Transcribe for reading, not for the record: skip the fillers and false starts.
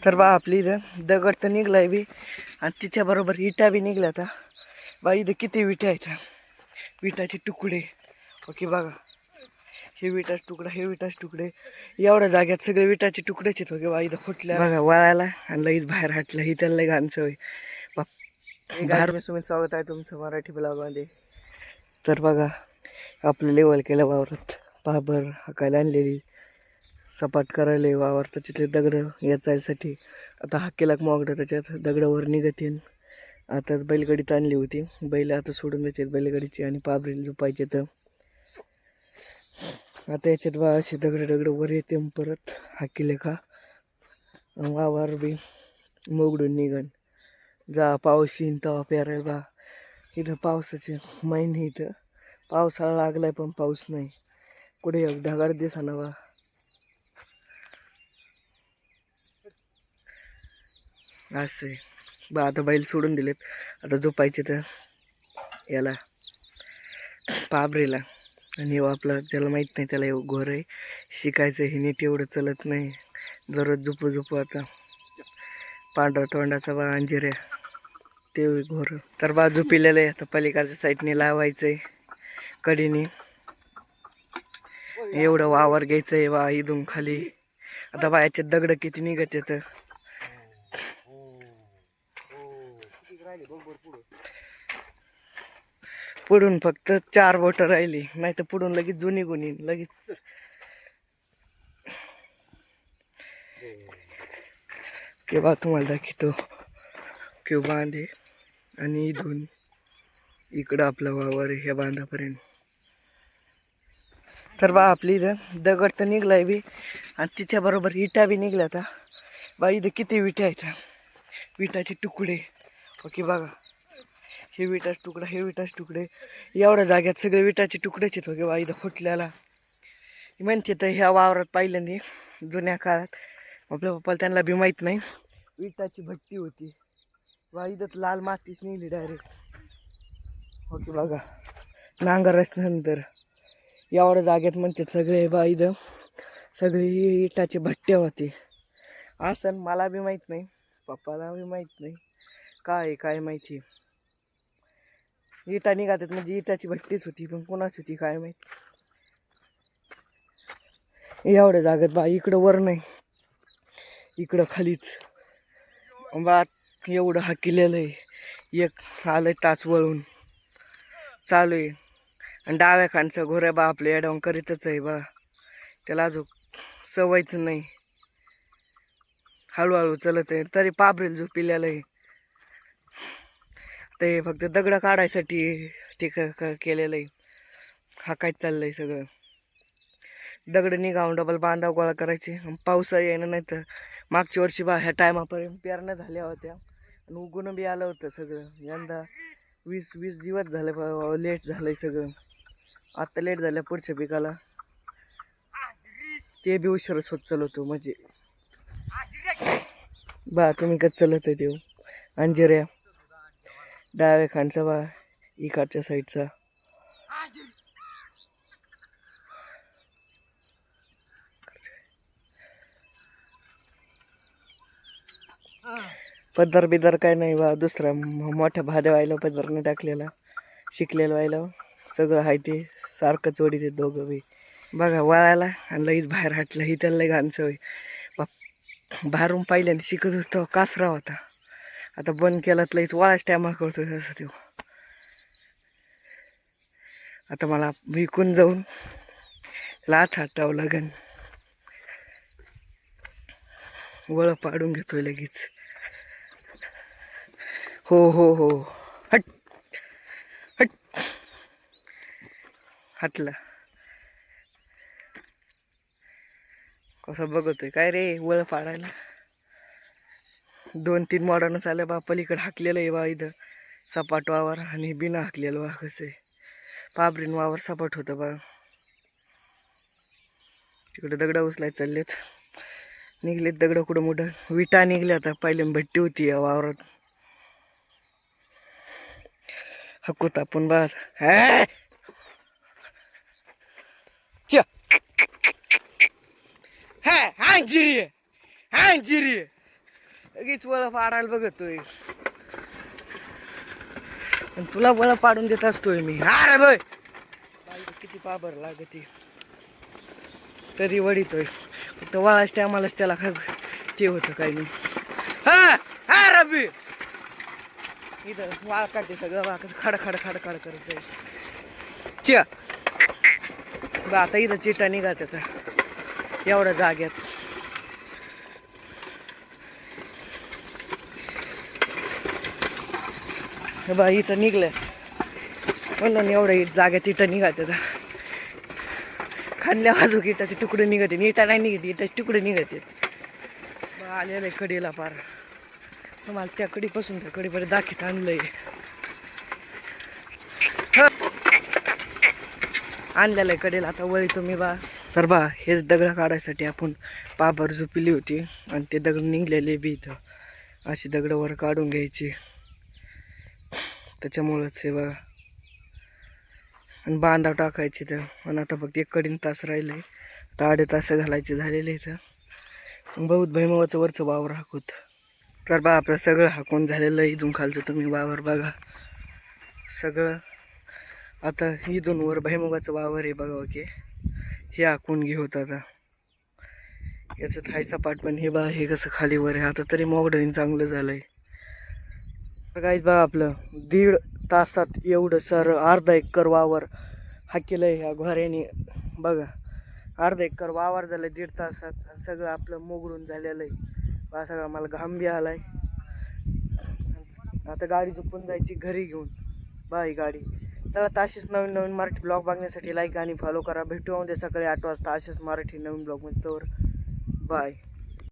तर बा आपली इथं दगड तर निघलाय बी आणि तिच्याबरोबर विटा बी निघल्या. आता बा इथं किती विटा आहेत, विटाचे तुकडे. ओके बघा, हे विटाचे तुकडा, हे विटाचे तुकडे, एवढ्या जाग्यात सगळे विटाचे तुकडेच आहेत. ओके बा इथं फुटल्या बघा वळायला आणि लईच बाहेर हटलं. ही त्याला लई घाण सवय. बाहेर मी सुमित, स्वागत आहे तुमचं मराठी ब्लॉगमध्ये. तर बघा आपलं लेवल केलं वावरात, पाबर हाकायला आणलेली, सपाट करायला वावर, त्याच्यातले दगड याचायसाठी. आता हाकेला मोगडं त्याच्यात दगडावर निघतील. आताच बैलगाडीत आणली होती, बैल आता सोडून द्यायचे बैलगाडीची आणि पाबरीला झोपायचे. तर आता याच्यात बा असे दगड वर येते, परत हाकेले का वावर बी मोगडून निघन. जा पाऊस येईन तेव्हा पेरायला. बा इथं पावसाचे महिने, इथं पावसाळा लागलाय पण पाऊस नाही. कुठे एक ढगाळ दिसाना बा. असं बा आता बैल सोडून दिलेत, आता झोपायचे तर याला पाबरेला. आणि आपला ज्याला माहीत नाही त्याला घोर आहे, शिकायचं हे नीट एवढं चलत नाही. दररोज झोपू आता पांढरा तोंडाचा बा अंजिऱ्या ते घोर. तर बा झोपिलेलं आहे. आता पलीकडच्या साईडने लावायचंय कडीने. एवढं वावर घ्यायचंय बा इथून खाली. आता बा याच्यात दगड किती निघत येत. पुढून फक्त 4 बोट राहिली, नाही तर पुढून लगेच जुनी गुणी लगेच. केव्हा तुम्हाला दाखवतो केव बांधे आणि इथून इकडं आपला वावर ह्या बांधापर्यंत. तर बा आपली इथं दगड तर निघलाय बी आणि तिच्याबरोबर विटा बी निघल्या. आता बा इथं किती विटा आहेत, विटाचे तुकडे. ओके बघा, हे विटाचे तुकडा, हे विटाचे तुकडे, एवढ्या जाग्यात सगळे विटाचे तुकडेच आहेत. ओके बा इथं फुटल्याला म्हणते. तर ह्या वावरात पहिल्यांदा जुन्या काळात आपल्या पप्पाला त्यांना बी माहीत नाही, विटाची भट्टी होती बा. इथं लाल मातीच निघली डायरेक्ट. ओके बघा, नांगरच नंतर एवढ्या जागेत म्हणते सगळे बा इथं सगळी इटाची भट्ट्या होती. असं मला बी माहीत नाही, पप्पाला बी माहीत नाही, काय माहिती. इटा निघातात म्हणजे इटाची भट्टीच होती, पण कोणाच होती काय माहिती. एवढ्या जागेत बा इकडं वर नाही, इकडं खालीच बा एवढं हाकिलेलं आहे. एक आलंय तास वळून चालू आहे आणि डाव्या खांडचं घोऱ्या बा आपल्या एडवून करीतच आहे बा. त्याला अजून सवयच नाही, हळूहळू चलत आहे. तरी पाबरेल झोपिलेलं आहे. ते फक्त दगड काढायसाठी ते केलेलं आहे. हा काय चाललंय सगळं. दगड निघावून डबल बांधा गोळा करायचे. पावसा येणं नाही तर मागच्या वर्षी बा ह्या टायमापर्यंत पेरण्या झाल्या होत्या आणि उगून बी आलं होतं सगळं. यंदा 20 दिवस झाले लेट झालंय सगळं. आता लेट झाल्या पुढच्या पिकाला, ते बी उशीरच होत चालवतो. म्हणजे बा तुम्ही कसं चालत आहे देऊ अंजिऱ्या डाव्या खांडचा बा इकडच्या साईडचा. पदर बिदर काय नाही बा, दुसरा मोठ्या भाद्या व्हायला पदरने टाकलेला, शिकलेलं व्हायला सगळं आहे. ते सारखं चोडी ते दोघं बी बघा वळायला आणि लईच बाहेर हटलं. ही त्याला लई घाण सवय. बाहेरून पहिल्यांदा शिकत होतो कासरा होता, आता बंद केलात लईच वळाच टायमा करतो असं. तो आता मला विकून जाऊन लाथ हटावं लागेल. वळ पाडून घेतोय लगेच. हो हट हट हटला. कसं बघतोय काय रे वळ पाडायला. 2-3 मॉडर्न चालले बा. पलीकडे हाकलेलं आहे बा इथं सपाट वावर आणि बिना हाकलेलं बा. कसं आहे पाबरीन वावर सपाट होतं बा. तिकडे दगड उचलाय चाललेत, निघलेत दगड कुठं मोठं. विटा निघल्या. आता पहिले भट्टी होती या वावरात. हकूत आपण बा अंजिरी लगेच वळ पाडायला बघतोय आणि तुला वळ पाडून देत असतोय मी. अरे बाई किती पाबर लागते तरी वडीतोय. फक्त वळाच टायमालाच त्याला ते होतं काही नाही. हा हा रबी इथं वाळ काढते सगळं वाळ खड खड खड खड करत चिया बा. आता इथं चिटा निघत आता एवढ्या जाग्यात. बा इथं निघलं म्हणून एवढं जाग्यात इथं निघत आता. खांदल्या बाजूक इटाचे तुकडे निघते. इटा नाही निघते, इटाचे तुकडे निघते. बा आलेलं आहे कडेला पार. तुम्हाला त्या कडीपासून त्या कडीपर्यंत दाखीत आणलंय. आणलेलं आहे कडेला. आता वळी तुम्ही बा. तर बा हेच दगड काढायसाठी आपण पाबर झोपिली होती आणि ते दगड निघलेले बी इथं. अशी दगड वर काढून घ्यायची त्याच्यामुळंच हे बघा. आणि बांधा टाकायचे तर. आणि आता फक्त 1 कडीन तास राहिले. तर 2.5 तास घालायचे झालेले इथं. बहुत भैमवाचं वरचं वावर हाकूत. तर बा आपलं सगळं हाकून झालेलं आहे. इथून खालचं तुम्ही वावर बघा सगळं. आता इथून वर भैमुगाचं वावर आहे बघा की हे हाकून घेऊत. आता याचं थायचा पाठ पण हे बा हे कसं खाली वर आहे. आता तरी मॉडर्न चांगलं झालंय. काहीच बघा आपलं 1.5 तासात एवढं सर अर्धा एकर वावर हाकेलंय ह्या घोऱ्याने बघा. अर्धा एकर वावर झालं 1.5 तासात. सगळं आपलं मोगडून झालेलं आहे बा. सगळं मला घाम बी आलाय. आता गाडी झोपून जायची घरी घेऊन बा ही गाडी. चला तर असेच नवीन नवीन मराठी ब्लॉग बघण्यासाठी लाईक आणि फॉलो करा. भेटू उद्या सकाळी 8 वाजता असेच मराठी नवीन ब्लॉग मध्ये. तर बाय.